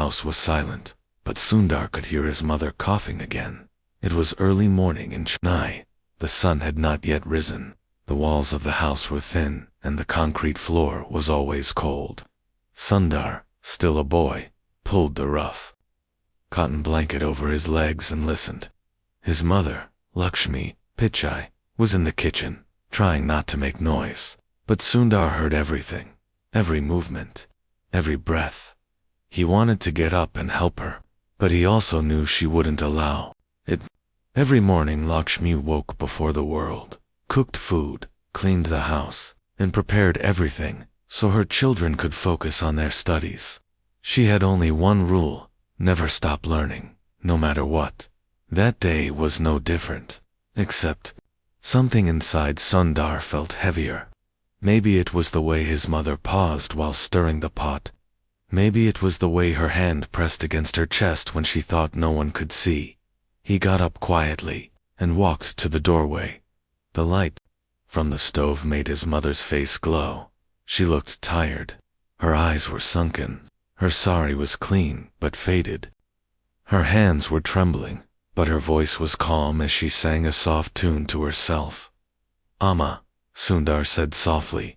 house was silent, but Sundar could hear his mother coughing again. It was early morning in Chennai. The sun had not yet risen. The walls of the house were thin, and the concrete floor was always cold. Sundar, still a boy, pulled the rough cotton blanket over his legs and listened. His mother, Lakshmi Pichai, was in the kitchen, trying not to make noise. But Sundar heard everything, every movement, every breath. He wanted to get up and help her, but he also knew she wouldn't allow it. Every morning Lakshmi woke before the world, cooked food, cleaned the house, and prepared everything so her children could focus on their studies. She had only one rule: never stop learning, no matter what. That day was no different, except something inside Sundar felt heavier. Maybe it was the way his mother paused while stirring the pot. Maybe it was the way her hand pressed against her chest when she thought no one could see. He got up quietly and walked to the doorway. The light from the stove made his mother's face glow. She looked tired. Her eyes were sunken. Her sari was clean but faded. Her hands were trembling, but her voice was calm as she sang a soft tune to herself. "Amma," Sundar said softly.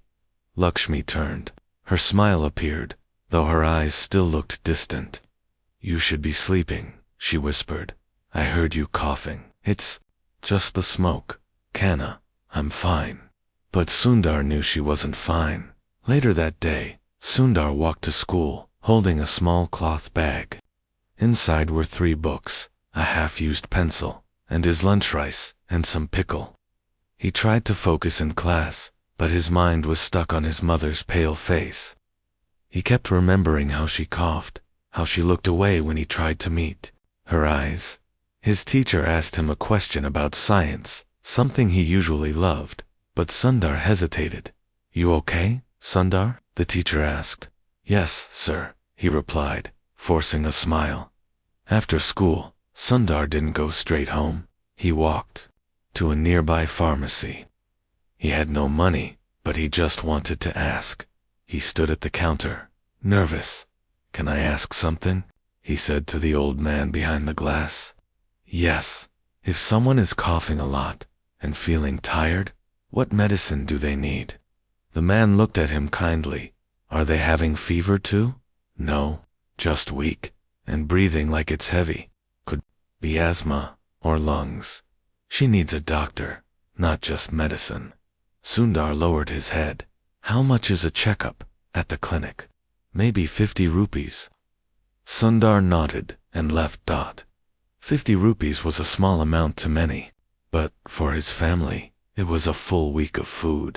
Lakshmi turned. Her smile appeared, though her eyes still looked distant. "You should be sleeping," she whispered. "I heard you coughing." "It's just the smoke, Kanna. I'm fine." But Sundar knew she wasn't fine. Later that day, Sundar walked to school, holding a small cloth bag. Inside were 3 books, a half-used pencil, and his lunch rice, and some pickle. He tried to focus in class, but his mind was stuck on his mother's pale face. He kept remembering how she coughed, how she looked away when he tried to meet her eyes. His teacher asked him a question about science, something he usually loved, but Sundar hesitated. "You okay, Sundar?" the teacher asked. "Yes, sir," he replied, forcing a smile. After school, Sundar didn't go straight home. He walked to a nearby pharmacy. He had no money, but he just wanted to ask. He stood at the counter, nervous. "Can I ask something?" he said to the old man behind the glass. "Yes. If someone is coughing a lot and feeling tired, what medicine do they need?" The man looked at him kindly. "Are they having fever too?" "No, just weak, and breathing like it's heavy. Could be asthma or lungs. She needs a doctor, not just medicine." Sundar lowered his head. "How much is a checkup at the clinic?" "Maybe 50 rupees. Sundar nodded and left. 50 rupees was a small amount to many, but for his family, it was a full week of food.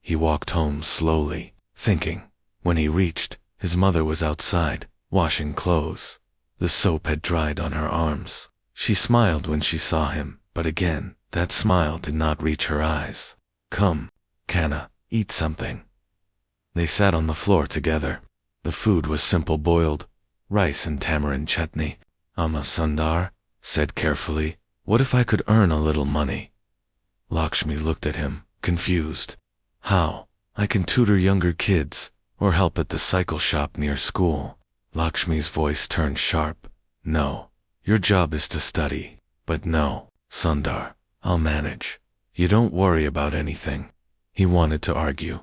He walked home slowly, thinking. When he reached, his mother was outside, washing clothes. The soap had dried on her arms. She smiled when she saw him, but again, that smile did not reach her eyes. "Come, Kanna, eat something." They sat on the floor together. The food was simple boiled rice and tamarind chutney. "Amma," Sundar said carefully, "what if I could earn a little money?" Lakshmi looked at him, confused. "How? I can tutor younger kids, or help at the cycle shop near school." Lakshmi's voice turned sharp. "No, your job is to study. But no, Sundar, I'll manage. You don't worry about anything." He wanted to argue,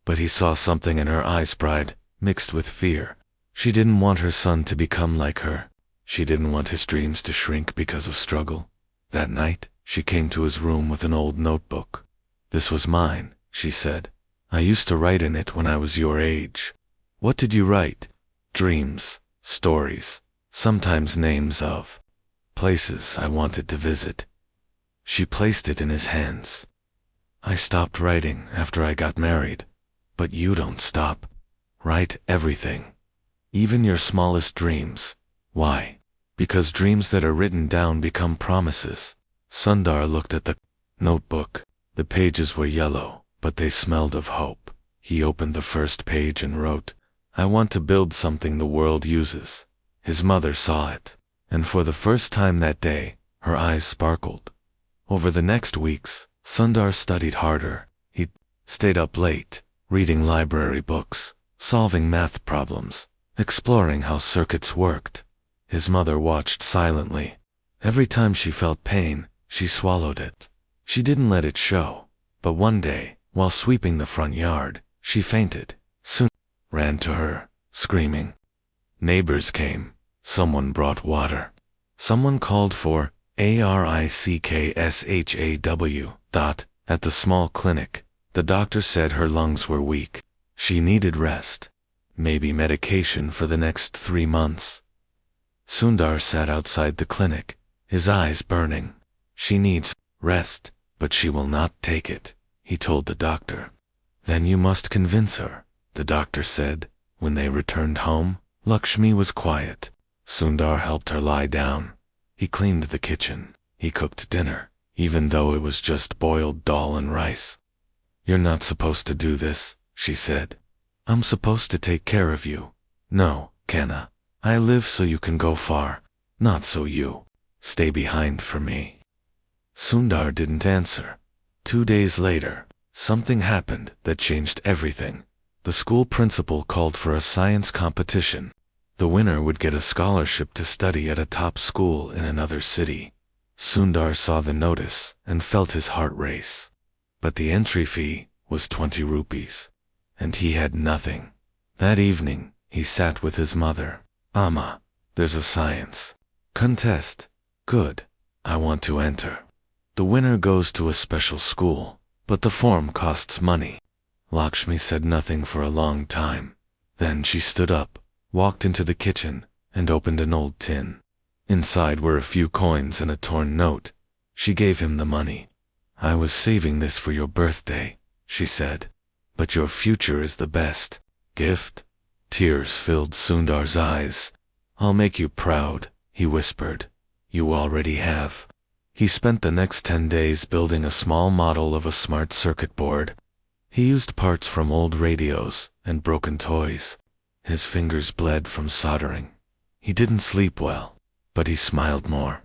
but he saw something in her eyes, pride, mixed with fear. She didn't want her son to become like her. She didn't want his dreams to shrink because of struggle. That night, she came to his room with an old notebook. "This was mine," she said. "I used to write in it when I was your age." "What did you write?" "Dreams, stories, sometimes names of places I wanted to visit." She placed it in his hands. "I stopped writing after I got married, but you don't stop. Write everything, even your smallest dreams." "Why?" "Because dreams that are written down become promises." Sundar looked at the notebook. The pages were yellow, but they smelled of hope. He opened the first page and wrote, "I want to build something the world uses." His mother saw it, and for the first time that day, her eyes sparkled. Over the next weeks, Sundar studied harder. He stayed up late, reading library books, solving math problems, exploring how circuits worked. His mother watched silently. Every time she felt pain, she swallowed it. She didn't let it show. But one day, while sweeping the front yard, she fainted. Sundar ran to her, screaming. Neighbors came. Someone brought water. Someone called for ARICKSHAW. At the small clinic, the doctor said her lungs were weak. She needed rest. Maybe medication for the next 3 months. Sundar sat outside the clinic, his eyes burning. She needs rest, but she will not take it, he told the doctor. Then you must convince her, the doctor said. When they returned home, Lakshmi was quiet. Sundar helped her lie down. He cleaned the kitchen. He cooked dinner, even though it was just boiled dal and rice. You're not supposed to do this, she said. I'm supposed to take care of you. No, Kanna. I live so you can go far, not so you stay behind for me. Sundar didn't answer. 2 days later, something happened that changed everything. The school principal called for a science competition. The winner would get a scholarship to study at a top school in another city. Sundar saw the notice and felt his heart race. But the entry fee was 20 rupees. And he had nothing. That evening, he sat with his mother. Amma, there's a science contest. Good. I want to enter. The winner goes to a special school, but the form costs money. Lakshmi said nothing for a long time. Then she stood up, walked into the kitchen, and opened an old tin. Inside were a few coins and a torn note. She gave him the money. I was saving this for your birthday, she said. But your future is the best gift. Tears filled Sundar's eyes. I'll make you proud, he whispered. You already have. He spent the next 10 days building a small model of a smart circuit board. He used parts from old radios and broken toys. His fingers bled from soldering. He didn't sleep well, but he smiled more.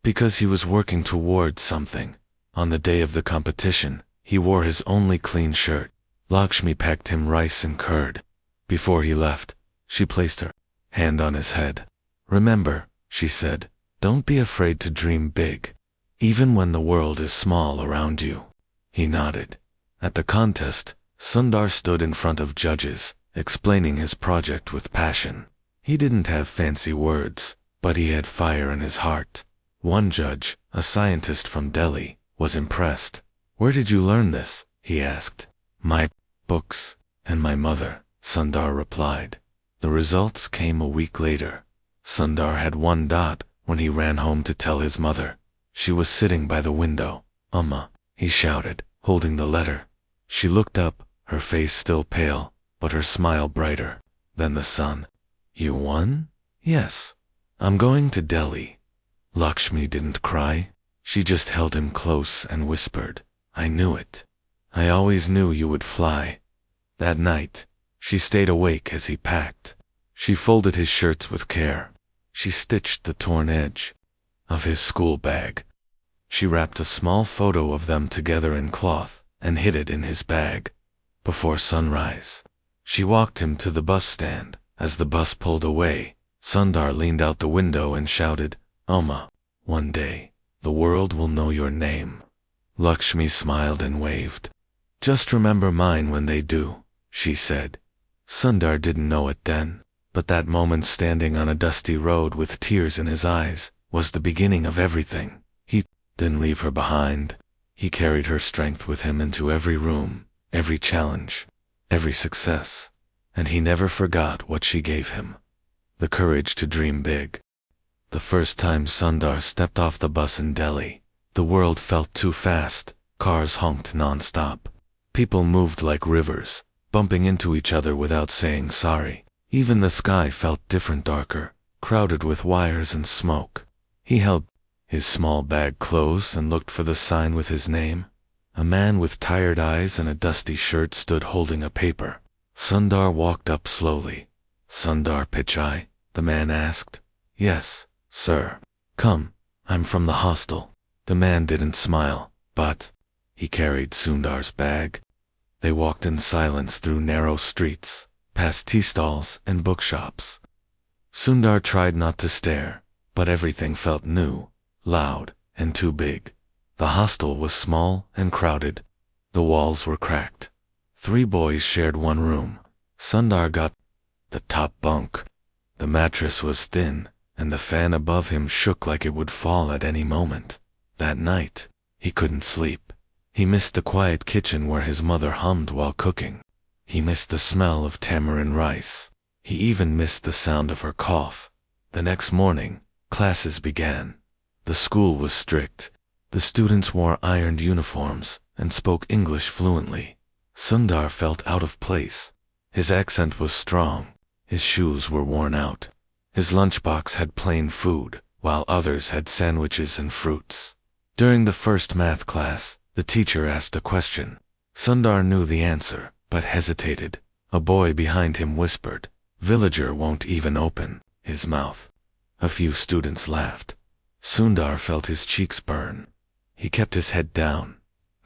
Because he was working towards something. On the day of the competition, he wore his only clean shirt. Lakshmi packed him rice and curd. Before he left, she placed her hand on his head. Remember, she said, don't be afraid to dream big, even when the world is small around you. He nodded. At the contest, Sundar stood in front of judges, explaining his project with passion. He didn't have fancy words, but he had fire in his heart. One judge, a scientist from Delhi, was impressed. Where did you learn this? He asked. My books and my mother, Sundar replied. The results came a week later. Sundar had 1 dot when he ran home to tell his mother. She was sitting by the window. Amma, he shouted, holding the letter. She looked up, her face still pale, but her smile brighter. Then the sun. You won? Yes. I'm going to Delhi. Lakshmi didn't cry. She just held him close and whispered, I knew it. I always knew you would fly. That night, she stayed awake as he packed. She folded his shirts with care. She stitched the torn edge of his school bag. She wrapped a small photo of them together in cloth and hid it in his bag. Before sunrise, she walked him to the bus stand. As the bus pulled away, Sundar leaned out the window and shouted, Amma, one day, the world will know your name. Lakshmi smiled and waved. Just remember mine when they do, she said. Sundar didn't know it then, but that moment standing on a dusty road with tears in his eyes was the beginning of everything. He didn't leave her behind. He carried her strength with him into every room, every challenge, every success, and he never forgot what she gave him. The courage to dream big. The first time Sundar stepped off the bus in Delhi, the world felt too fast. Cars honked non-stop. People moved like rivers, bumping into each other without saying sorry. Even the sky felt different, darker, crowded with wires and smoke. He held his small bag close and looked for the sign with his name. A man with tired eyes and a dusty shirt stood holding a paper. Sundar walked up slowly. Sundar Pichai? The man asked. Yes, sir. Come, I'm from the hostel. The man didn't smile, but he carried Sundar's bag. They walked in silence through narrow streets, past tea stalls and bookshops. Sundar tried not to stare, but everything felt new, loud, and too big. The hostel was small and crowded. The walls were cracked. 3 boys shared one room. Sundar got the top bunk. The mattress was thin, and the fan above him shook like it would fall at any moment. That night, he couldn't sleep. He missed the quiet kitchen where his mother hummed while cooking. He missed the smell of tamarind rice. He even missed the sound of her cough. The next morning, classes began. The school was strict. The students wore ironed uniforms and spoke English fluently. Sundar felt out of place. His accent was strong. His shoes were worn out. His lunchbox had plain food, while others had sandwiches and fruits. During the first math class, the teacher asked a question. Sundar knew the answer, but hesitated. A boy behind him whispered, "Villager won't even open his mouth." A few students laughed. Sundar felt his cheeks burn. He kept his head down.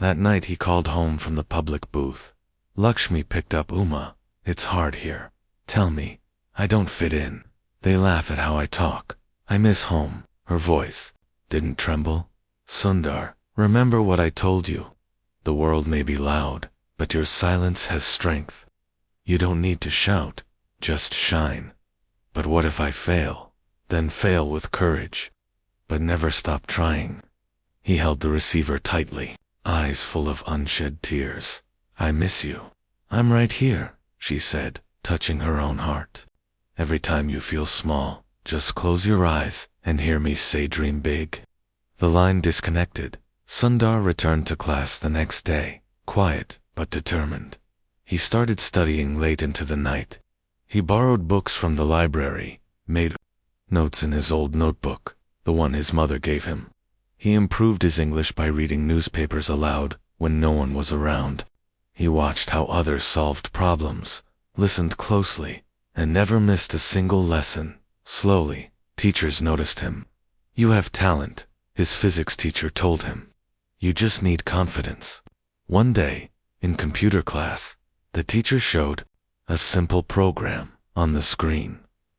That night he called home from the public booth. Lakshmi picked up Uma. "It's hard here. Tell me. I don't fit in. They laugh at how I talk. I miss home." Her voice didn't tremble. "Sundar, remember what I told you. The world may be loud, but your silence has strength. You don't need to shout, just shine. But what if I fail? Then fail with courage. But never stop trying." He held the receiver tightly, eyes full of unshed tears. "I miss you." "I'm right here," she said, touching her own heart. "Every time you feel small, just close your eyes and hear me say dream big." The line disconnected. Sundar returned to class the next day, quiet but determined. He started studying late into the night. He borrowed books from the library, made notes in his old notebook, the one his mother gave him. He improved his English by reading newspapers aloud when no one was around. He watched how others solved problems, listened closely, and never missed a single lesson. Slowly, teachers noticed him. "You have talent," his physics teacher told him. "You just need confidence." One day, in computer class, the teacher showed a simple program on the screen.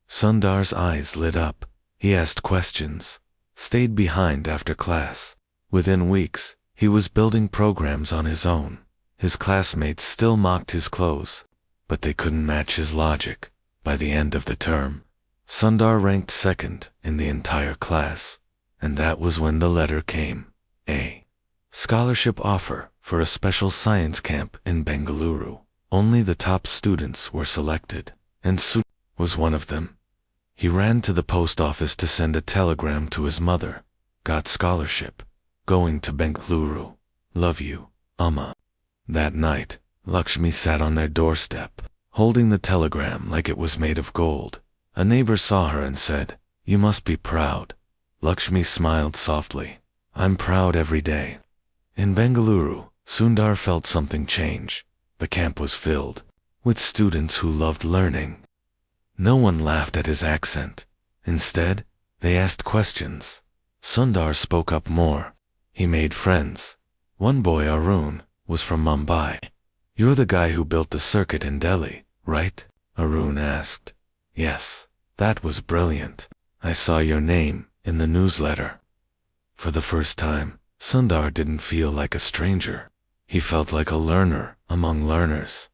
Sundar's eyes lit up. He asked questions, stayed behind after class. Within weeks, he was building programs on his own. His classmates still mocked his clothes, but they couldn't match his logic. By the end of the term, Sundar ranked second in the entire class, and that was when the letter came. A scholarship offer for a special science camp in Bengaluru. Only the top students were selected, and Sundar was one of them. He ran to the post office to send a telegram to his mother. "Got scholarship. Going to Bengaluru. Love you, Amma." That night, Lakshmi sat on their doorstep, holding the telegram like it was made of gold. A neighbor saw her and said, "You must be proud." Lakshmi smiled softly. "I'm proud every day." In Bengaluru, Sundar felt something change. The camp was filled with students who loved learning. No one laughed at his accent. Instead, they asked questions. Sundar spoke up more. He made friends. One boy, Arun, was from Mumbai. "You're the guy who built the circuit in Delhi, right?" Arun asked. "Yes, that was brilliant. I saw your name in the newsletter." For the first time, Sundar didn't feel like a stranger. He felt like a learner among learners.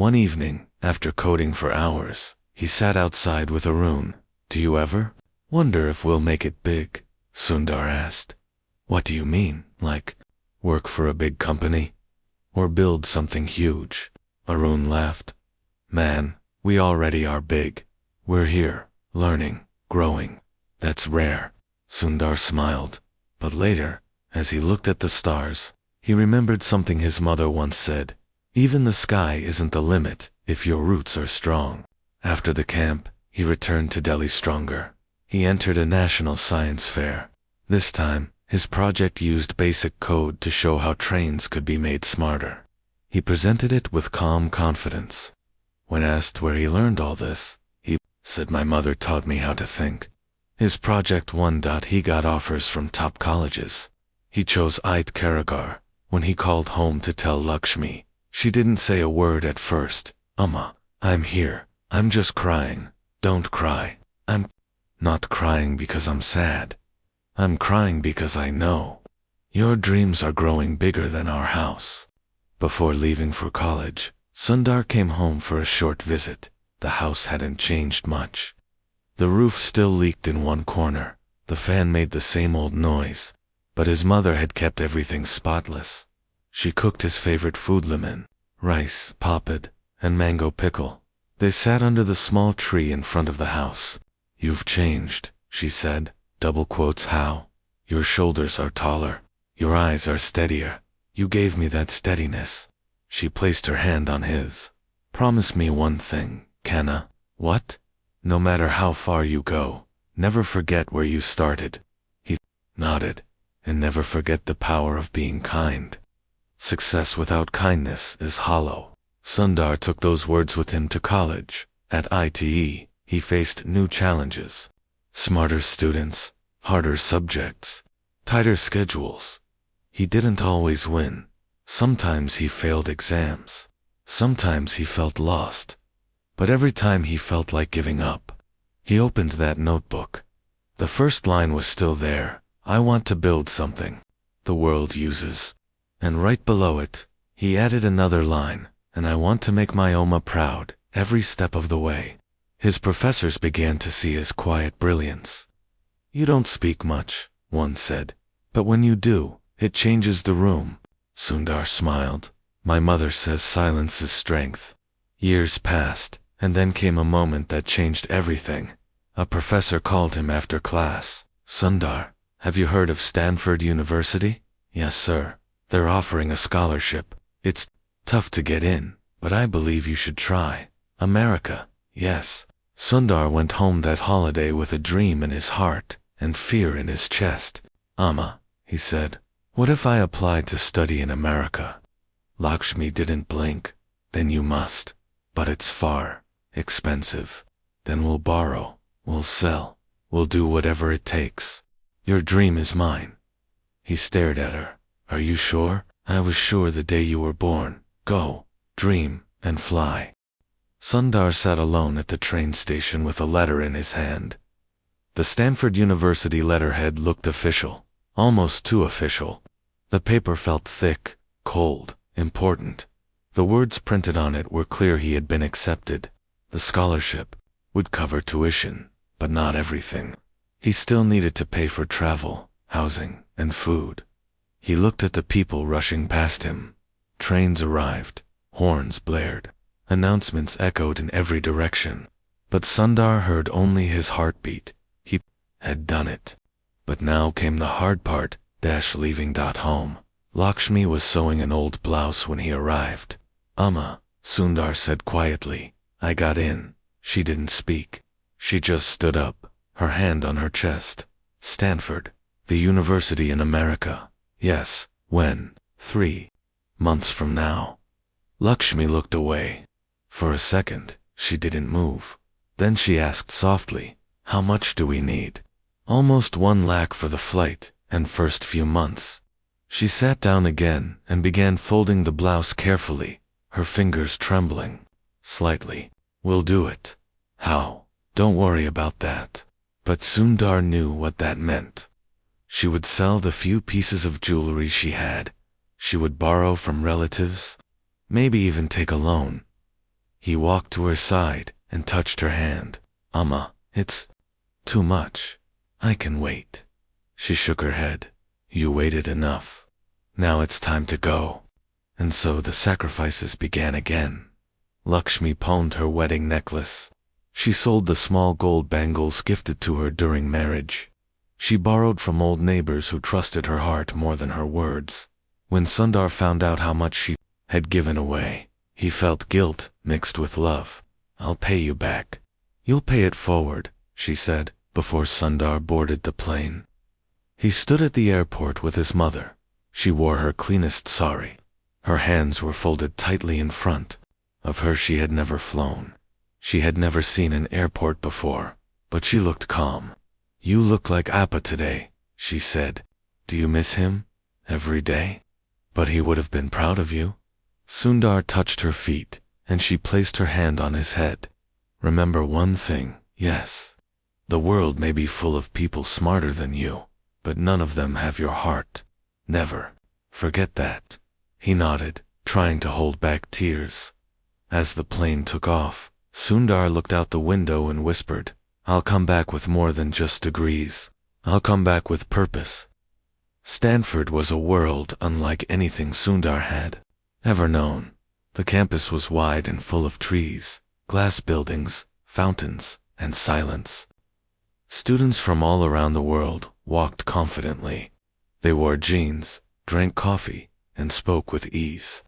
One evening, after coding for hours, he sat outside with Arun. "Do you ever wonder if we'll make it big?" Sundar asked. "What do you mean? Like, work for a big company? Or build something huge?" Arun laughed. "Man, we already are big. We're here, learning, growing. That's rare." Sundar smiled. But later, as he looked at the stars, he remembered something his mother once said. "Even the sky isn't the limit if your roots are strong." After the camp, he returned to Delhi stronger. He entered a national science fair. This time, his project used basic code to show how trains could be made smarter. He presented it with calm confidence. When asked where he learned all this, he said, "My mother taught me how to think." His project won. He got offers from top colleges. He chose IT Karagar. When he called home to tell Lakshmi, she didn't say a word at first. "Amma, I'm here. I'm just crying. Don't cry. I'm not crying because I'm sad. I'm crying because I know your dreams are growing bigger than our house. Before leaving for college, Sundar came home for a short visit. The house hadn't changed much. The roof still leaked in one corner. The fan made the same old noise. But his mother had kept everything spotless. She cooked his favorite food, lemon, rice, papad, and mango pickle. They sat under the small tree in front of the house. You've changed, she said, double quotes, how? Your shoulders are taller. Your eyes are steadier. You gave me that steadiness. She placed her hand on his. Promise me one thing, Kanna. What? No matter how far you go, never forget where you started. He nodded. And never forget the power of being kind. Success without kindness is hollow. Sundar took those words with him to college. At ITE, he faced new challenges. Smarter students, harder subjects, tighter schedules. He didn't always win. Sometimes he failed exams. Sometimes he felt lost. But every time he felt like giving up, he opened that notebook. The first line was still there. I want to build something the world uses. And right below it, he added another line, and I want to make my Oma proud, every step of the way. His professors began to see his quiet brilliance. You don't speak much, one said, but when you do, it changes the room. Sundar smiled. My mother says silence is strength. Years passed, and then came a moment that changed everything. A professor called him after class. Sundar, have you heard of Stanford University? Yes, sir. They're offering a scholarship. It's tough to get in, but I believe you should try. America, yes. Sundar went home that holiday with a dream in his heart and fear in his chest. Amma, he said, what if I applied to study in America? Lakshmi didn't blink. Then you must. But it's far, expensive. Then we'll borrow, we'll sell, we'll do whatever it takes. Your dream is mine. He stared at her. Are you sure? I was sure the day you were born. Go, dream, and fly. Sundar sat alone at the train station with a letter in his hand. The Stanford University letterhead looked official, almost too official. The paper felt thick, cold, important. The words printed on it were clear he had been accepted. The scholarship would cover tuition, but not everything. He still needed to pay for travel, housing, and food. He looked at the people rushing past him. Trains arrived, horns blared, announcements echoed in every direction. But Sundar heard only his heartbeat. He had done it. But now came the hard part, leaving home. Lakshmi was sewing an old blouse when he arrived. Amma, Sundar said quietly. I got in. She didn't speak. She just stood up, her hand on her chest. Stanford, the university in America. Yes, when? 3 months from now. Lakshmi looked away. For a second, she didn't move. Then she asked softly, how much do we need? Almost 1 lakh for the flight and first few months. She sat down again and began folding the blouse carefully, her fingers trembling. Slightly. We'll do it. How? Don't worry about that. But Sundar knew what that meant. She would sell the few pieces of jewelry she had. She would borrow from relatives, maybe even take a loan. He walked to her side and touched her hand. Amma, it's too much. I can wait. She shook her head. You waited enough. Now it's time to go. And so the sacrifices began again. Lakshmi pawned her wedding necklace. She sold the small gold bangles gifted to her during marriage. She borrowed from old neighbors who trusted her heart more than her words. When Sundar found out how much she had given away, he felt guilt mixed with love. I'll pay you back. You'll pay it forward, she said, before Sundar boarded the plane. He stood at the airport with his mother. She wore her cleanest sari. Her hands were folded tightly in front. Of her she had never flown. She had never seen an airport before, but she looked calm. You look like Appa today, she said. Do you miss him? Every day? But he would have been proud of you. Sundar touched her feet, and she placed her hand on his head. Remember one thing, yes. The world may be full of people smarter than you, but none of them have your heart. Never. Forget that. He nodded, trying to hold back tears. As the plane took off, Sundar looked out the window and whispered, "I'll come back with more than just degrees. I'll come back with purpose." Stanford was a world unlike anything Sundar had ever known. The campus was wide and full of trees, glass buildings, fountains, and silence. Students from all around the world walked confidently. They wore jeans, drank coffee, and spoke with ease.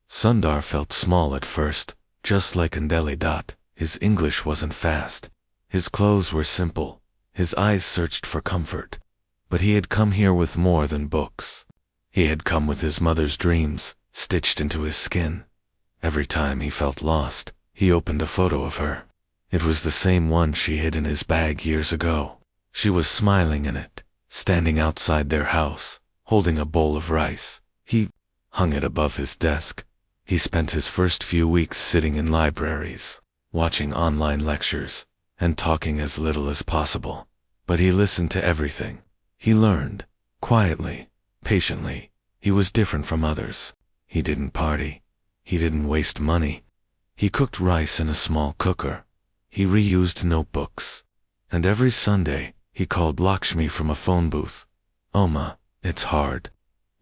Sundar felt small at first, just like Andeli Dot. His English wasn't fast. His clothes were simple. His eyes searched for comfort. But he had come here with more than books. He had come with his mother's dreams, stitched into his skin. Every time he felt lost, he opened a photo of her. It was the same one she hid in his bag years ago. She was smiling in it, standing outside their house, holding a bowl of rice. He hung it above his desk. He spent his first few weeks sitting in libraries, watching online lectures, and talking as little as possible. But he listened to everything. He learned, quietly, patiently. He was different from others. He didn't party. He didn't waste money. He cooked rice in a small cooker. He reused notebooks. And every Sunday, he called Lakshmi from a phone booth. "Oma, it's hard.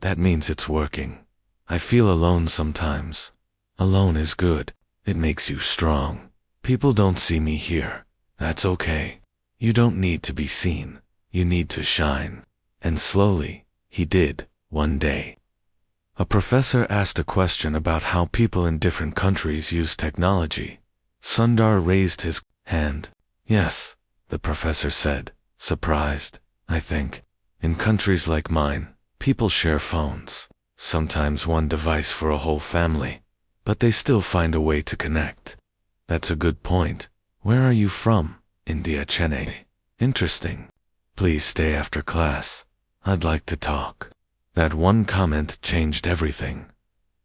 That means it's working. I feel alone sometimes. Alone is good. It makes you strong. People don't see me here. That's okay. You don't need to be seen. You need to shine." And slowly, he did, one day. A professor asked a question about how people in different countries use technology. Sundar raised his hand. "Yes," the professor said, surprised. "I think, in countries like mine, people share phones, sometimes one device for a whole family, but they still find a way to connect." "That's a good point. Where are you from?" "India, Chennai." "Interesting. Please stay after class. I'd like to talk." That one comment changed everything.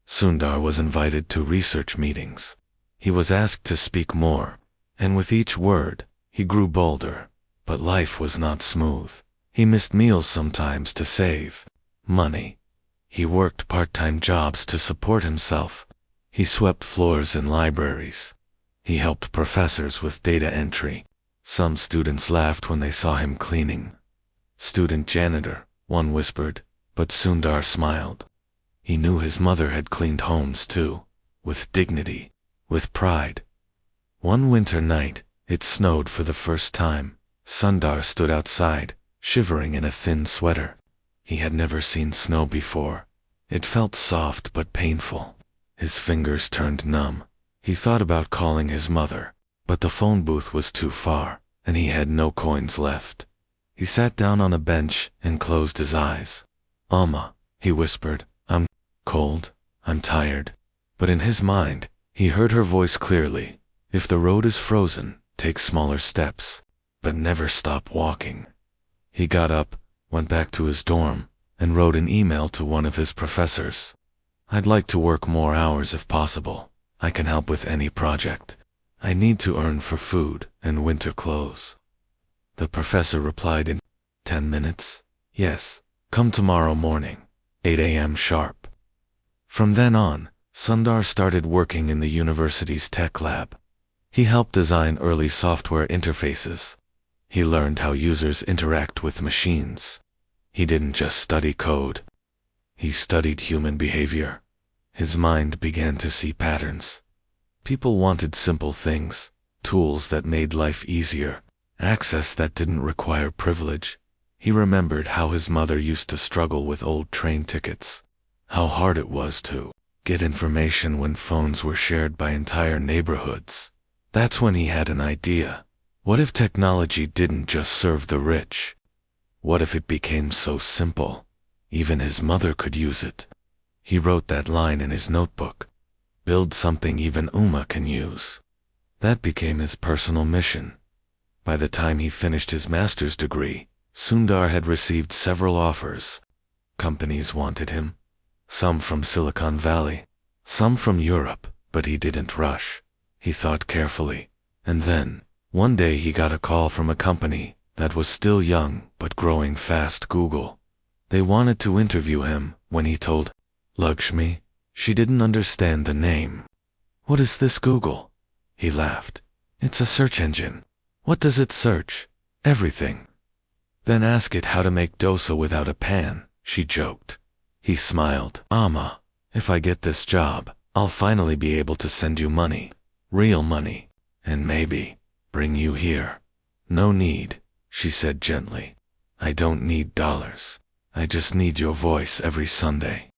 Sundar was invited to research meetings. He was asked to speak more, and with each word, he grew bolder. But life was not smooth. He missed meals sometimes to save money. He worked part-time jobs to support himself. He swept floors in libraries. He helped professors with data entry. Some students laughed when they saw him cleaning. "Student janitor," one whispered, but Sundar smiled. He knew his mother had cleaned homes too, with dignity, with pride. One winter night, it snowed for the first time. Sundar stood outside, shivering in a thin sweater. He had never seen snow before. It felt soft but painful. His fingers turned numb. He thought about calling his mother, but the phone booth was too far, and he had no coins left. He sat down on a bench and closed his eyes. "Amma," he whispered, "I'm cold, I'm tired." But in his mind, he heard her voice clearly. "If the road is frozen, take smaller steps, but never stop walking." He got up, went back to his dorm, and wrote an email to one of his professors. "I'd like to work more hours if possible. I can help with any project. I need to earn for food and winter clothes." The professor replied in 10 minutes. "Yes, come tomorrow morning, 8 a.m. sharp." From then on, Sundar started working in the university's tech lab. He helped design early software interfaces. He learned how users interact with machines. He didn't just study code. He studied human behavior. His mind began to see patterns. People wanted simple things, tools that made life easier, access that didn't require privilege. He remembered how his mother used to struggle with old train tickets, how hard it was to get information when phones were shared by entire neighborhoods. That's when he had an idea. What if technology didn't just serve the rich? What if it became so simple, even his mother could use it? He wrote that line in his notebook. Build something even Uma can use. That became his personal mission. By the time he finished his master's degree, Sundar had received several offers. Companies wanted him. Some from Silicon Valley, some from Europe, But he didn't rush. He thought carefully. And then, one day he got a call from a company that was still young but growing fast, Google. They wanted to interview him. When he told Lakshmi, she didn't understand the name. "What is this Google?" He laughed. "It's a search engine." "What does it search?" "Everything." "Then ask it how to make dosa without a pan," she joked. He smiled. "Amma, if I get this job, I'll finally be able to send you money. Real money. And maybe bring you here." "No need," she said gently. "I don't need dollars. I just need your voice every Sunday."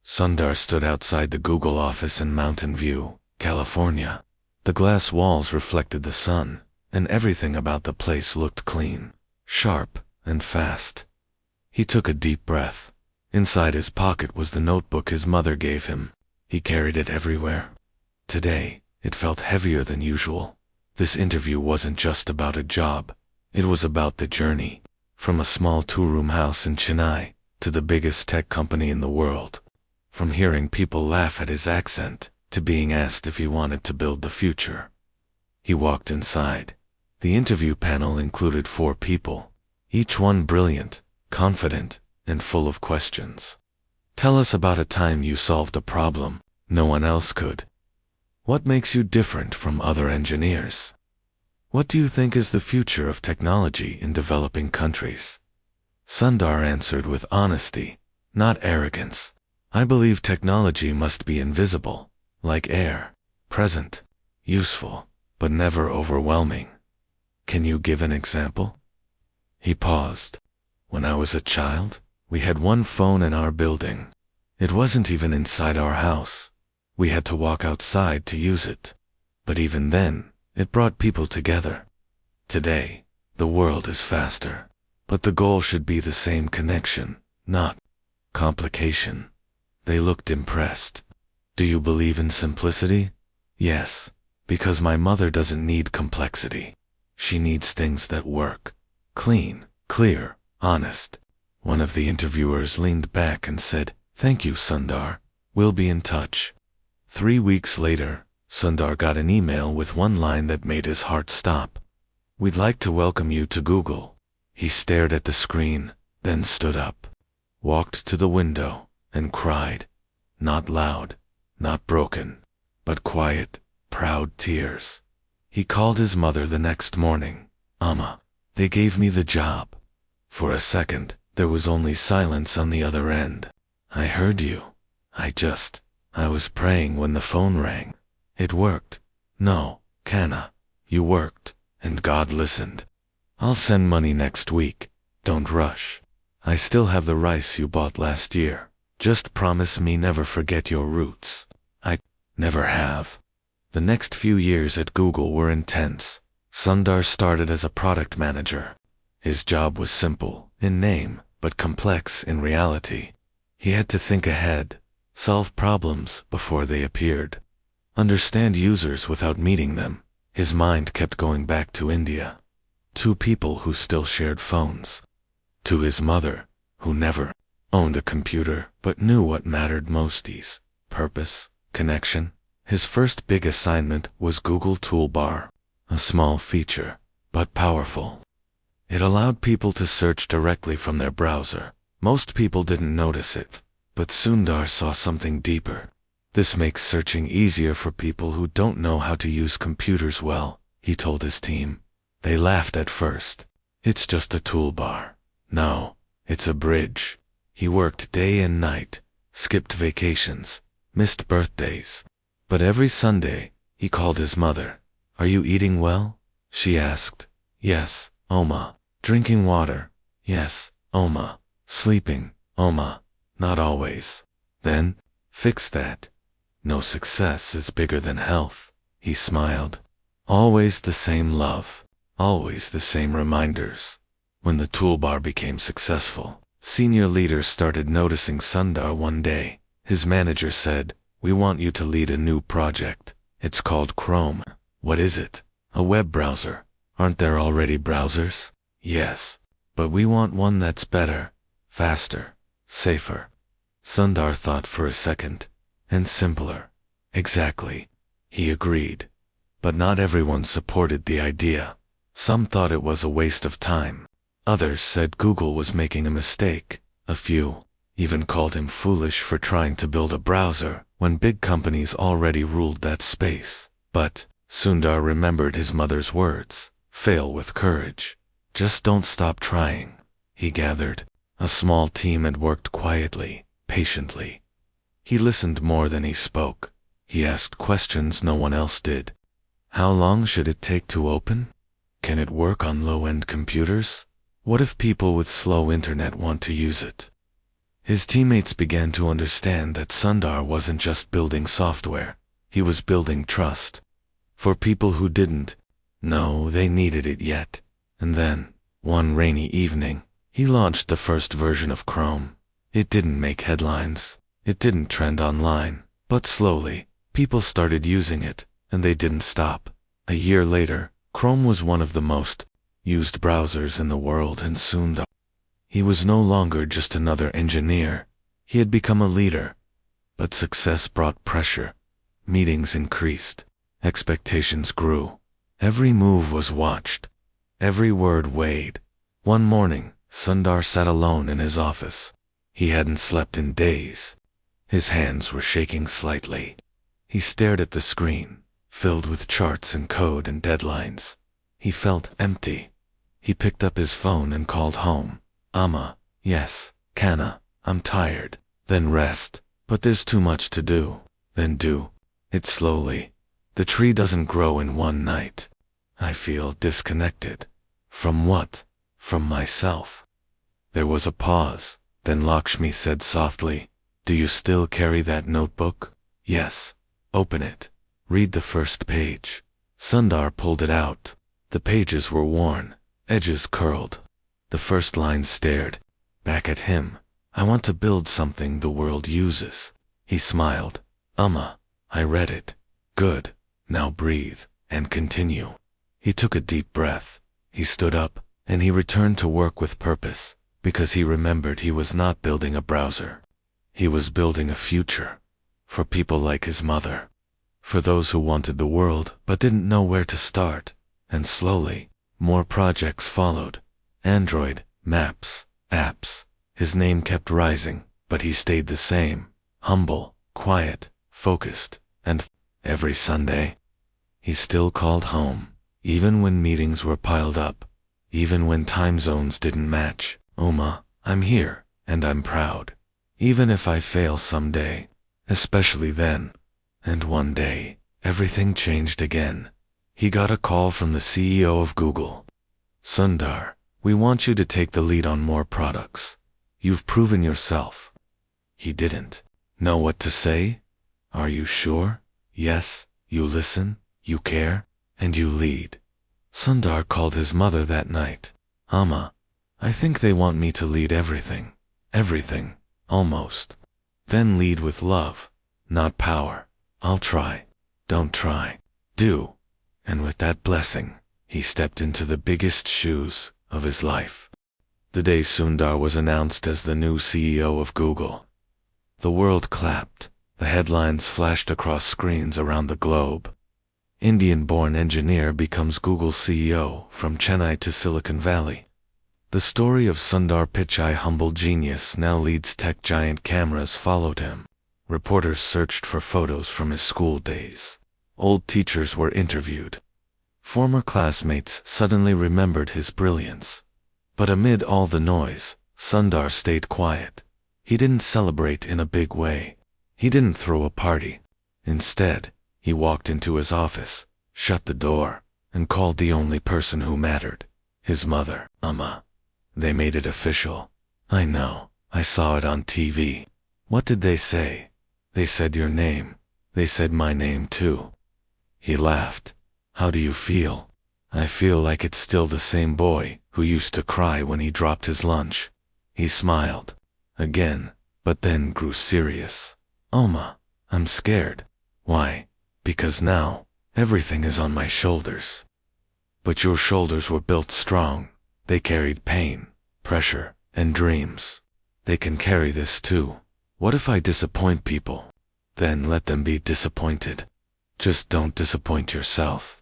Sundar stood outside the Google office in Mountain View, California. The glass walls reflected the sun, and everything about the place looked clean, sharp, and fast. He took a deep breath. Inside his pocket was the notebook his mother gave him. He carried it everywhere. Today, it felt heavier than usual. This interview wasn't just about a job. It was about the journey, from a small two-room house in Chennai to the biggest tech company in the world. From hearing people laugh at his accent to being asked if he wanted to build the future. He walked inside. The interview panel included 4 people, each one brilliant, confident, and full of questions. "Tell us about a time you solved a problem no one else could. What makes you different from other engineers? What do you think is the future of technology in developing countries?" Sundar answered with honesty, not arrogance. "I believe technology must be invisible, like air, present, useful, but never overwhelming." "Can you give an example?" He paused. "When I was a child, we had one phone in our building. It wasn't even inside our house. We had to walk outside to use it. But even then, it brought people together. Today, the world is faster. But the goal should be the same: connection, not complication." They looked impressed. "Do you believe in simplicity?" "Yes, because my mother doesn't need complexity. She needs things that work. Clean, clear, honest." One of the interviewers leaned back and said, "Thank you, Sundar. We'll be in touch." 3 weeks later, Sundar got an email with one line that made his heart stop. "We'd like to welcome you to Google." He stared at the screen, then stood up, walked to the window, and cried. Not loud, not broken, but quiet, proud tears. He called his mother the next morning. "Amma, they gave me the job." For a second, there was only silence on the other end. "I heard you. I was praying when the phone rang. It worked." "No, Kana, you worked, and God listened. I'll send money next week. Don't rush. I still have the rice you bought last year. Just promise me never forget your roots." "I never have." The next few years at Google were intense. Sundar started as a product manager. His job was simple in name, but complex in reality. He had to think ahead, solve problems before they appeared, understand users without meeting them. His mind kept going back to India. 2 people who still shared phones. To his mother, who never owned a computer but knew what mattered most: ease, purpose, connection. His first big assignment was Google Toolbar, a small feature, but powerful. It allowed people to search directly from their browser. Most people didn't notice it, but Sundar saw something deeper. "This makes searching easier for people who don't know how to use computers well," he told his team. They laughed at first. "It's just a toolbar." "No, it's a bridge." He worked day and night, skipped vacations, missed birthdays. But every Sunday, he called his mother. "Are you eating well?" she asked. "Yes, Oma." "Drinking water?" "Yes, Oma." "Sleeping?" "Oma." "Not always." "Then, fix that." No success is bigger than health. He smiled. Always the same love. Always the same reminders. When the toolbar became successful, senior leaders started noticing Sundar one day. His manager said, "We want you to lead a new project. It's called Chrome." "What is it?" "A web browser." "Aren't there already browsers?" "Yes, but we want one that's better, faster, safer." Sundar thought for a second. "And simpler." "Exactly. He agreed. But not everyone supported the idea. Some thought it was a waste of time. Others said Google was making a mistake. A few even called him foolish for trying to build a browser when big companies already ruled that space. But Sundar remembered his mother's words, "Fail with courage. Just don't stop trying." He gathered a small team and worked quietly, patiently. He listened more than he spoke. He asked questions no one else did. How long should it take to open? Can it work on low-end computers? What if people with slow internet want to use it? His teammates began to understand that Sundar wasn't just building software. He was building trust. For people who didn't know they needed it yet. And then, one rainy evening, he launched the first version of Chrome. It didn't make headlines. It didn't trend online. But slowly, people started using it, and they didn't stop. A year later, Chrome was one of the most used browsers in the world, and soon he was no longer just another engineer. He had become a leader. But success brought pressure. Meetings increased. Expectations grew. Every move was watched. Every word weighed. One morning, Sundar sat alone in his office. He hadn't slept in days. His hands were shaking slightly. He stared at the screen, filled with charts and code and deadlines. He felt empty. He picked up his phone and called home. "Amma, yes, Kana, I'm tired." "Then rest." "But there's too much to do." "Then do it slowly. The tree doesn't grow in one night." "I feel disconnected." "From what?" "From myself." There was a pause. Then Lakshmi said softly, "Do you still carry that notebook?" "Yes." "Open it. Read the first page." Sundar pulled it out. The pages were worn, edges curled. The first line stared back at him. "I want to build something the world uses." He smiled. "Amma, I read it." "Good. Now breathe and continue." He took a deep breath. He stood up, and he returned to work with purpose, because he remembered he was not building a browser. He was building a future. For people like his mother. For those who wanted the world but didn't know where to start. And slowly, more projects followed. Android, maps, apps. His name kept rising, but he stayed the same. Humble, quiet, focused, and every Sunday, he still called home. Even when meetings were piled up. Even when time zones didn't match. "Uma, I'm here, and I'm proud. Even if I fail someday." Especially then. And one day, everything changed again. He got a call from the CEO of Google. "Sundar, we want you to take the lead on more products. You've proven yourself." He didn't know what to say. "Are you sure?" "Yes, you listen, you care, and you lead." Sundar called his mother that night. "Amma, I think they want me to lead everything." "Everything, almost." "Then lead with love, not power." "I'll try." "Don't try. Do." And with that blessing, he stepped into the biggest shoes of his life. The day Sundar was announced as the new CEO of Google, the world clapped. The headlines flashed across screens around the globe. Indian-born engineer becomes Google CEO from Chennai to Silicon Valley. The story of Sundar Pichai, humble genius, now leads tech giant. Cameras followed him. Reporters searched for photos from his school days. Old teachers were interviewed. Former classmates suddenly remembered his brilliance. But amid all the noise, Sundar stayed quiet. He didn't celebrate in a big way. He didn't throw a party. Instead, he walked into his office, shut the door, and called the only person who mattered. His mother. "Amma." They made it official. "I know. I saw it on TV." "What did they say?" "They said your name. They said my name too." He laughed. "How do you feel?" "I feel like it's still the same boy who used to cry when he dropped his lunch." He smiled. Again, but then grew serious. "Oma, I'm scared." "Why?" "Because now, everything is on my shoulders." "But your shoulders were built strong. They carried pain, pressure, and dreams. They can carry this too. What if I disappoint people?" "Then let them be disappointed. Just don't disappoint yourself.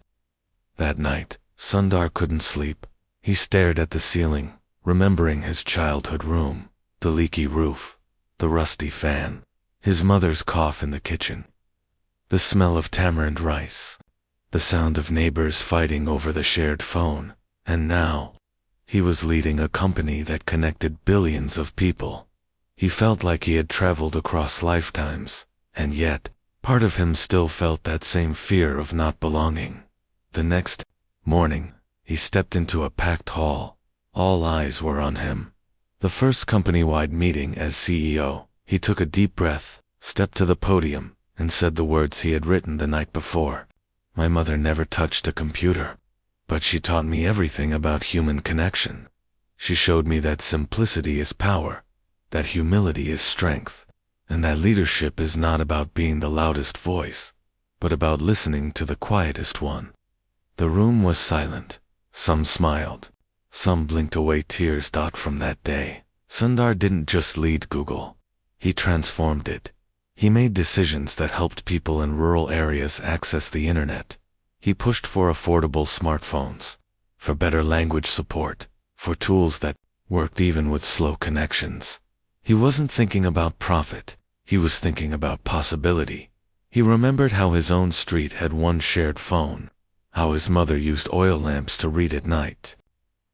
That night, Sundar couldn't sleep. He stared at the ceiling, remembering his childhood room, the leaky roof, the rusty fan, his mother's cough in the kitchen, the smell of tamarind rice, the sound of neighbors fighting over the shared phone, and now, he was leading a company that connected billions of people. He felt like he had traveled across lifetimes, and yet, part of him still felt that same fear of not belonging. The next morning, he stepped into a packed hall. All eyes were on him. The first company-wide meeting as CEO. He took a deep breath, stepped to the podium, and said the words he had written the night before. My mother never touched a computer, but she taught me everything about human connection. She showed me that simplicity is power, that humility is strength, and that leadership is not about being the loudest voice, but about listening to the quietest one. The room was silent. Some smiled. Some blinked away tears. From that day, Sundar didn't just lead Google. He transformed it. He made decisions that helped people in rural areas access the internet. He pushed for affordable smartphones, for better language support, for tools that worked even with slow connections. He wasn't thinking about profit. He was thinking about possibility. He remembered how his own street had one shared phone, how his mother used oil lamps to read at night.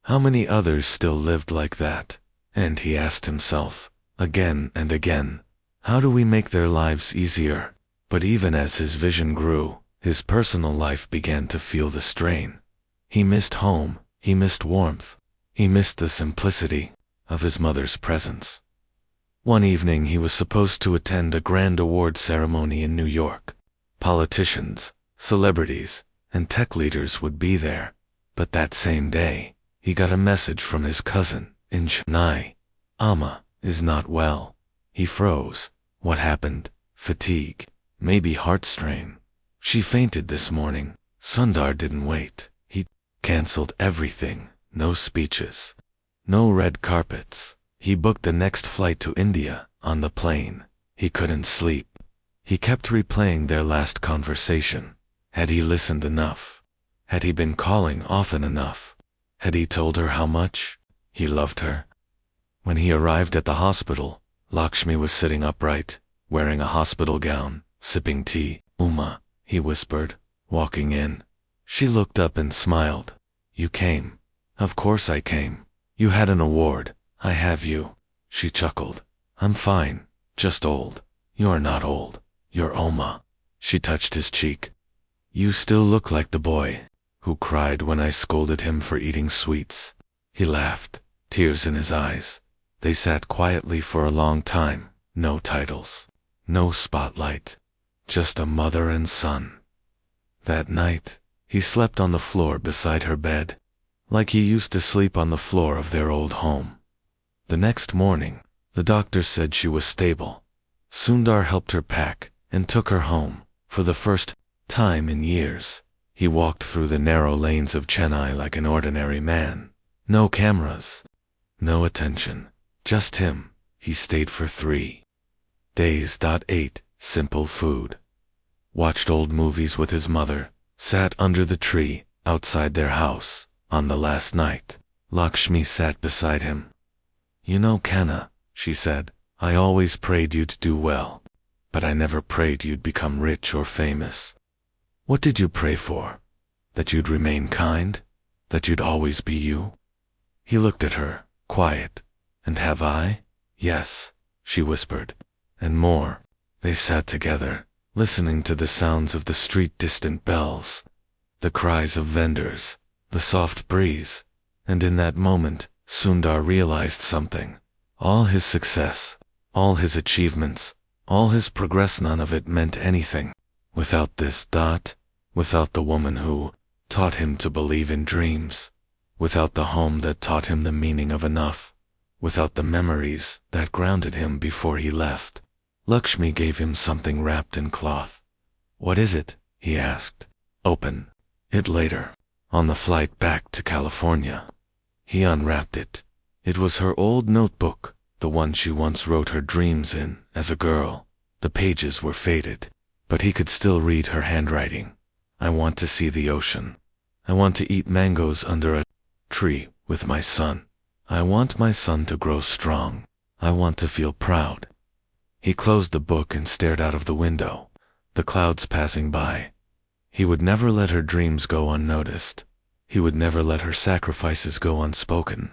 How many others still lived like that? And he asked himself, again and again, how do we make their lives easier? But even as his vision grew, his personal life began to feel the strain. He missed home, he missed warmth, he missed the simplicity of his mother's presence. One evening he was supposed to attend a grand award ceremony in New York. Politicians, celebrities, and tech leaders would be there. But that same day, he got a message from his cousin in Chennai. Amma is not well. He froze. What happened? Fatigue. Maybe heart strain. She fainted this morning. Sundar didn't wait. He canceled everything. No speeches. No red carpets. He booked the next flight to India. On the plane, he couldn't sleep. He kept replaying their last conversation. Had he listened enough? Had he been calling often enough? Had he told her how much he loved her? When he arrived at the hospital, Lakshmi was sitting upright, wearing a hospital gown, sipping tea. Uma, he whispered, walking in. She looked up and smiled. You came. Of course I came. You had an award. I have you. She chuckled. I'm fine, just old. You're not old. You're Oma. She touched his cheek. You still look like the boy who cried when I scolded him for eating sweets. He laughed, tears in his eyes. They sat quietly for a long time. No titles. No spotlight. Just a mother and son. That night, he slept on the floor beside her bed, like he used to sleep on the floor of their old home. The next morning, the doctor said she was stable. Sundar helped her pack and took her home. For the first time in years, he walked through the narrow lanes of Chennai like an ordinary man. No cameras. No attention. Just him. He stayed for 3 days. Ate simple food. Watched old movies with his mother. Sat under the tree outside their house. On the last night, Lakshmi sat beside him. You know, Kanna, she said, I always prayed you'd do well. But I never prayed you'd become rich or famous. What did you pray for? That you'd remain kind? That you'd always be you? He looked at her, quiet. And have I? Yes, she whispered. And more. They sat together, listening to the sounds of the street, distant bells, the cries of vendors, the soft breeze. And in that moment, Sundar realized something. All his success, all his achievements, all his progress, none of it meant anything without this. Without the woman who taught him to believe in dreams, without the home that taught him the meaning of enough, without the memories that grounded him before he left. Lakshmi gave him something wrapped in cloth. What is it? He asked. Open it later. On the flight back to California. He unwrapped it. It was her old notebook, the one she once wrote her dreams in as a girl. The pages were faded, but he could still read her handwriting. I want to see the ocean. I want to eat mangoes under a tree with my son. I want my son to grow strong. I want to feel proud. He closed the book and stared out of the window, the clouds passing by. He would never let her dreams go unnoticed. He would never let her sacrifices go unspoken.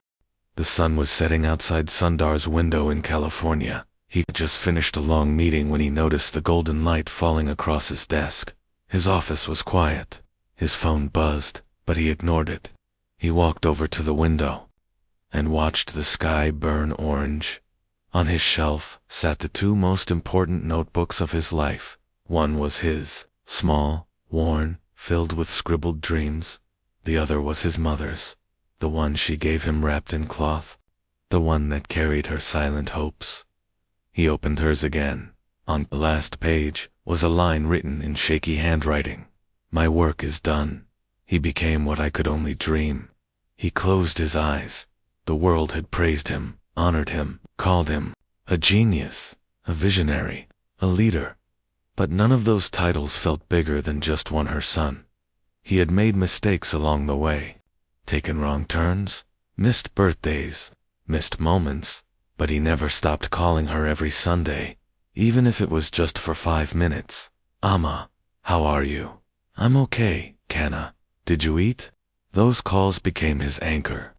The sun was setting outside Sundar's window in California. He had just finished a long meeting when he noticed the golden light falling across his desk. His office was quiet. His phone buzzed, but he ignored it. He walked over to the window and watched the sky burn orange. On his shelf sat the two most important notebooks of his life. One was his, small, worn, filled with scribbled dreams. The other was his mother's, the one she gave him wrapped in cloth, the one that carried her silent hopes. He opened hers again. On the last page was a line written in shaky handwriting. My work is done. He became what I could only dream. He closed his eyes. The world had praised him, honored him, called him a genius, a visionary, a leader. But none of those titles felt bigger than just one her son. He had made mistakes along the way, taken wrong turns, missed birthdays, missed moments, but he never stopped calling her every Sunday, even if it was just for 5 minutes. Amma, how are you? I'm okay, Kana. Did you eat? Those calls became his anchor.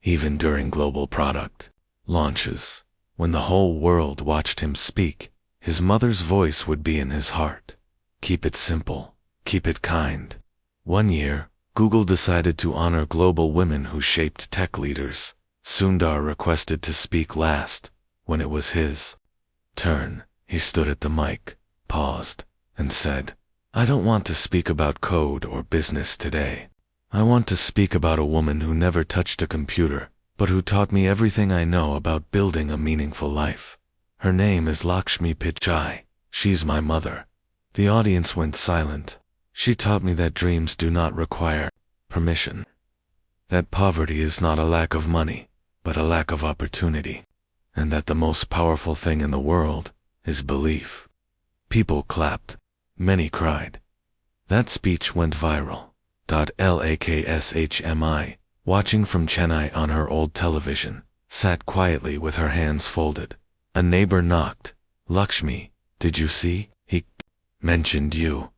Even during global product launches, when the whole world watched him speak, his mother's voice would be in his heart. Keep it simple. Keep it kind. One year, Google decided to honor global women who shaped tech leaders. Sundar requested to speak last. When it was his turn, he stood at the mic, paused, and said, I don't want to speak about code or business today. I want to speak about a woman who never touched a computer, but who taught me everything I know about building a meaningful life. Her name is Lakshmi Pichai. She's my mother. The audience went silent. She taught me that dreams do not require permission. That poverty is not a lack of money, but a lack of opportunity. And that the most powerful thing in the world is belief. People clapped. Many cried. That speech went viral. Lakshmi, watching from Chennai on her old television, sat quietly with her hands folded. A neighbor knocked. Lakshmi, did you see? He mentioned you.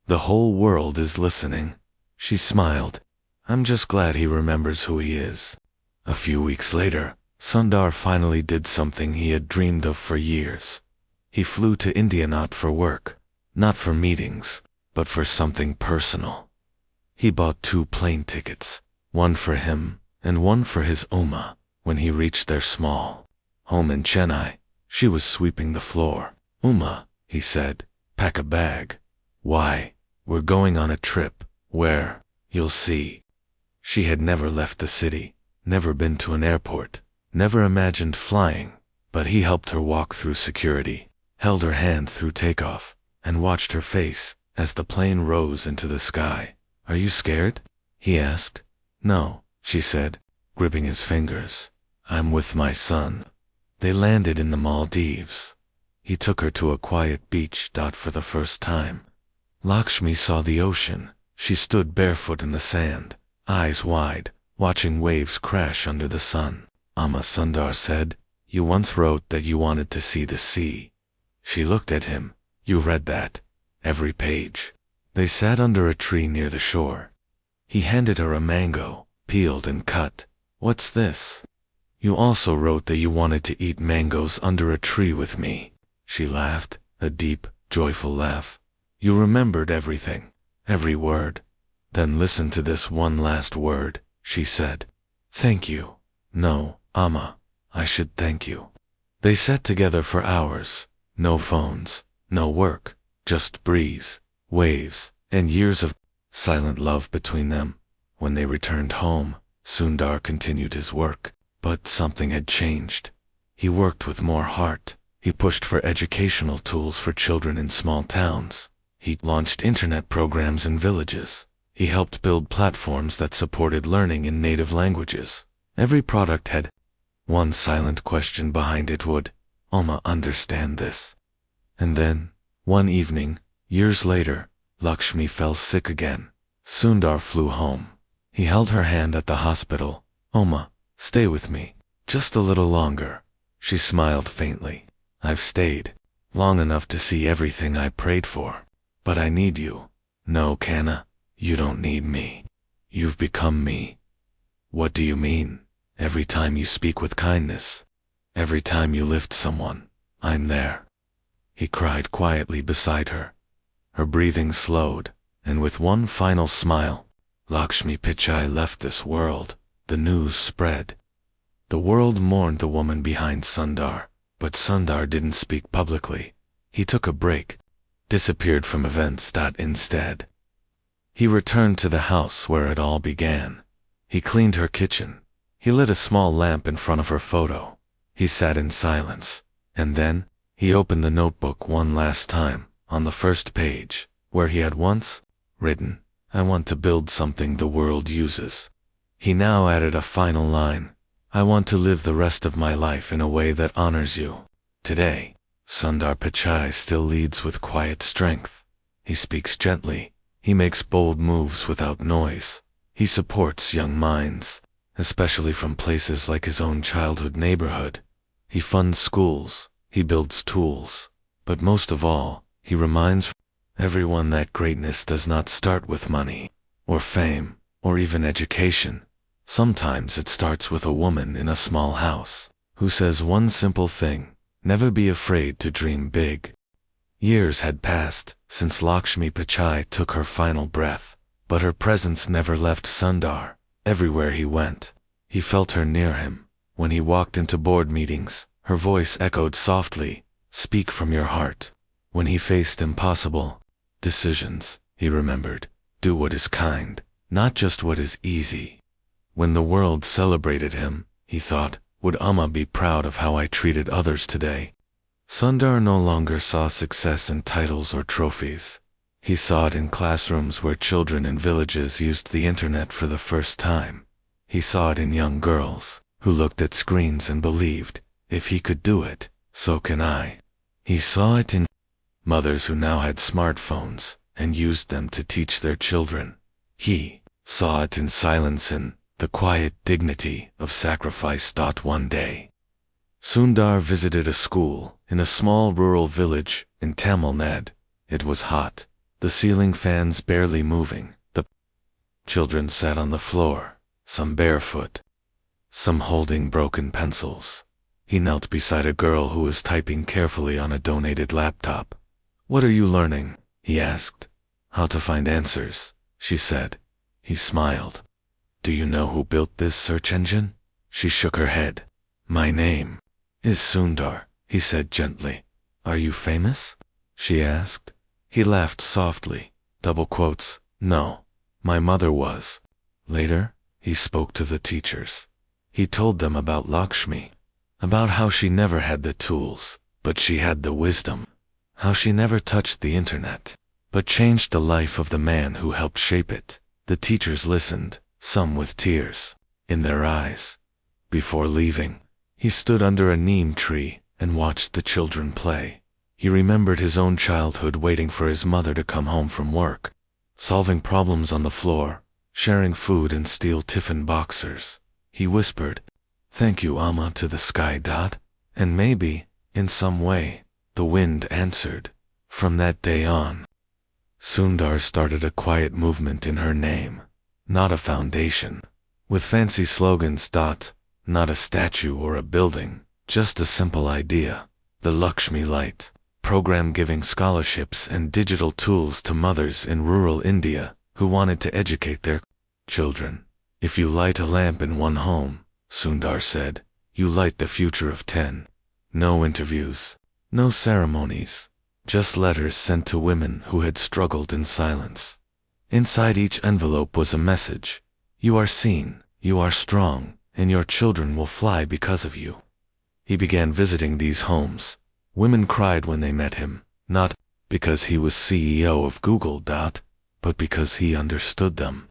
The whole world is listening. She smiled. I'm just glad he remembers who he is. A few weeks later, Sundar finally did something he had dreamed of for years. He flew to India not for work, not for meetings, but for something personal. He bought 2 plane tickets, one for him and one for his Uma. When he reached their small home in Chennai, she was sweeping the floor. Uma, he said, pack a bag. Why? We're going on a trip. Where? You'll see. She had never left the city, never been to an airport, never imagined flying, but he helped her walk through security, held her hand through takeoff, and watched her face as the plane rose into the sky. Are you scared? He asked. No, she said, gripping his fingers. I'm with my son. They landed in the Maldives. He took her to a quiet beach. For the first time, Lakshmi saw the ocean. She stood barefoot in the sand, eyes wide, watching waves crash under the sun. Amma, Sundar said, you once wrote that you wanted to see the sea. She looked at him. You read that? Every page. They sat under a tree near the shore. He handed her a mango, peeled and cut. What's this? You also wrote that you wanted to eat mangoes under a tree with me. She laughed, a deep, joyful laugh. You remembered everything, every word. Then listen to this one last word, she said. Thank you. No, Amma, I should thank you. They sat together for hours. No phones, no work, just breeze, waves, and years of silent love between them. When they returned home, Sundar continued his work, but something had changed. He worked with more heart. He pushed for educational tools for children in small towns. He launched internet programs in villages. He helped build platforms that supported learning in native languages. Every product had one silent question behind it: would Alma understand this? And then, one evening, Years later, Lakshmi fell sick again. Sundar flew home. He held her hand at the hospital. "Oma, stay with me. Just a little longer." She smiled faintly. "I've stayed long enough to see everything I prayed for. But I need you." "No, Kanna, you don't need me. You've become me." "What do you mean?" "Every time you speak with kindness, every time you lift someone, I'm there." He cried quietly beside her. Her breathing slowed, and with one final smile, Lakshmi Pichai left this world. The news spread. The world mourned the woman behind Sundar, but Sundar didn't speak publicly. He took a break, disappeared from events. Instead, he returned to the house where it all began. He cleaned her kitchen. He lit a small lamp in front of her photo. He sat in silence, and then he opened the notebook one last time. On the first page, where he had once written, "I want to build something the world uses," he now added a final line, "I want to live the rest of my life in a way that honors you." Today, Sundar Pichai still leads with quiet strength. He speaks gently. He makes bold moves without noise. He supports young minds, especially from places like his own childhood neighborhood. He funds schools. He builds tools. But most of all, he reminds everyone that greatness does not start with money, or fame, or even education. Sometimes it starts with a woman in a small house, who says one simple thing: never be afraid to dream big. Years had passed since Lakshmi Pichai took her final breath, but her presence never left Sundar. Everywhere he went, he felt her near him. When he walked into board meetings, her voice echoed softly, "Speak from your heart." When he faced impossible decisions, he remembered, "Do what is kind, not just what is easy." When the world celebrated him, he thought, "Would Amma be proud of how I treated others today?" Sundar no longer saw success in titles or trophies. He saw it in classrooms where children in villages used the internet for the first time. He saw it in young girls who looked at screens and believed, "If he could do it, so can I." He saw it in mothers who now had smartphones and used them to teach their children. He saw it in silence and the quiet dignity of sacrifice. One day, Sundar visited a school in a small rural village in Tamil Nadu. It was hot, the ceiling fans barely moving. The children sat on the floor, some barefoot, some holding broken pencils. He knelt beside a girl who was typing carefully on a donated laptop. "What are you learning?" he asked. "How to find answers," she said. He smiled. "Do you know who built this search engine?" She shook her head. "My name is Sundar," he said gently. "Are you famous?" she asked. He laughed softly. Double quotes. "No, my mother was." Later, he spoke to the teachers. He told them about Lakshmi, about how she never had the tools, but she had the wisdom. How she never touched the internet, but changed the life of the man who helped shape it. The teachers listened, some with tears in their eyes. Before leaving, he stood under a neem tree and watched the children play. He remembered his own childhood waiting for his mother to come home from work, solving problems on the floor, sharing food in steel tiffin boxers. He whispered, "Thank you, Amma," to the sky. And maybe, in some way, the wind answered. From that day on, Sundar started a quiet movement in her name, not a foundation, with fancy slogans. Not a statue or a building, just a simple idea. The Lakshmi Light program, giving scholarships and digital tools to mothers in rural India who wanted to educate their children. "If you light a lamp in one home," Sundar said, "you light the future of 10. No interviews, no ceremonies, just letters sent to women who had struggled in silence. Inside each envelope was a message: you are seen, you are strong, and your children will fly because of you." He began visiting these homes. Women cried when they met him, not because he was CEO of Google, but because he understood them.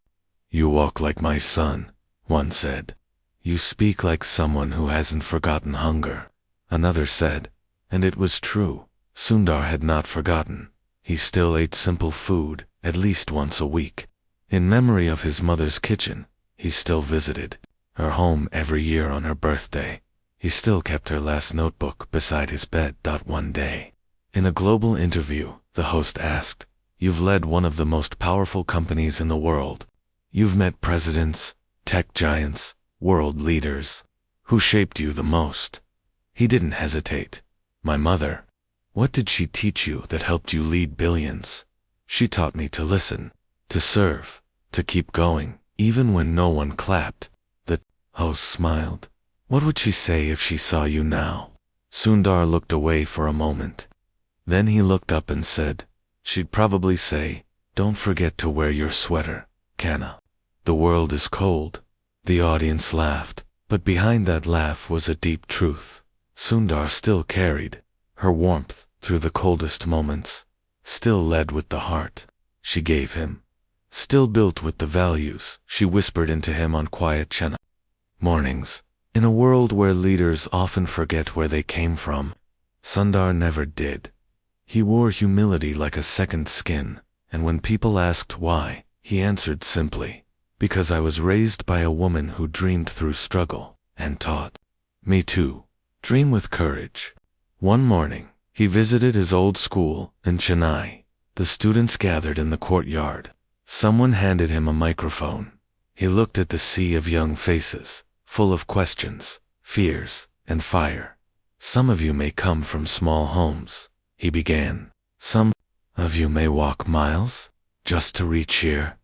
"You walk like my son," one said. "You speak like someone who hasn't forgotten hunger," another said. And it was true. Sundar had not forgotten. He still ate simple food, at least once a week. In memory of his mother's kitchen, he still visited her home every year on her birthday. He still kept her last notebook beside his bed. One day, in a global interview, the host asked, "You've led one of the most powerful companies in the world. You've met presidents, tech giants, world leaders. Who shaped you the most?" He didn't hesitate. "My mother." "What did she teach you that helped you lead billions?" "She taught me to listen, to serve, to keep going, even when no one clapped." The host smiled. "What would she say if she saw you now?" Sundar looked away for a moment. Then he looked up and said, "She'd probably say, 'Don't forget to wear your sweater, Kana. The world is cold.'" The audience laughed, but behind that laugh was a deep truth. Sundar still carried her warmth through the coldest moments, still led with the heart she gave him, still built with the values she whispered into him on quiet Chennai mornings. In a world where leaders often forget where they came from, Sundar never did. He wore humility like a second skin, and when people asked why, he answered simply, "Because I was raised by a woman who dreamed through struggle and taught me to dream with courage." One morning, he visited his old school in Chennai. The students gathered in the courtyard. Someone handed him a microphone. He looked at the sea of young faces, full of questions, fears, and fire. "Some of you may come from small homes," he began. "Some of you may walk miles just to reach here.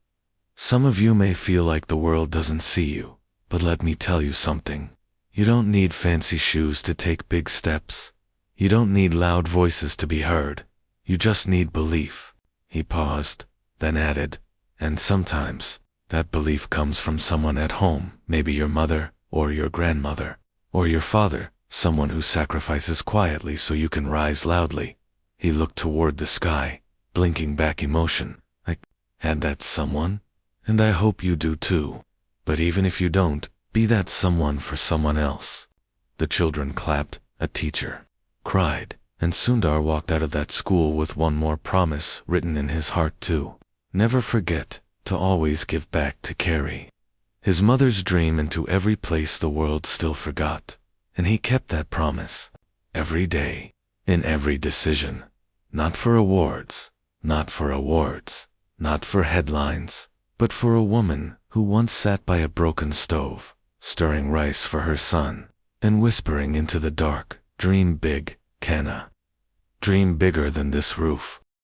Some of you may feel like the world doesn't see you, but let me tell you something. You don't need fancy shoes to take big steps. You don't need loud voices to be heard. You just need belief." He paused, then added, "And sometimes, that belief comes from someone at home, maybe your mother, or your grandmother, or your father, someone who sacrifices quietly so you can rise loudly." He looked toward the sky, blinking back emotion. "I had that someone, and I hope you do too. But even if you don't, be that someone for someone else." The children clapped, a teacher cried, and Sundar walked out of that school with one more promise written in his heart too. Never forget to always give back to carry his mother's dream into every place the world still forgot. And he kept that promise every day, in every decision. Not for awards, not for awards, not for headlines, but for a woman who once sat by a broken stove, stirring rice for her son, and whispering into the dark, "Dream big, Kana. Dream bigger than this roof."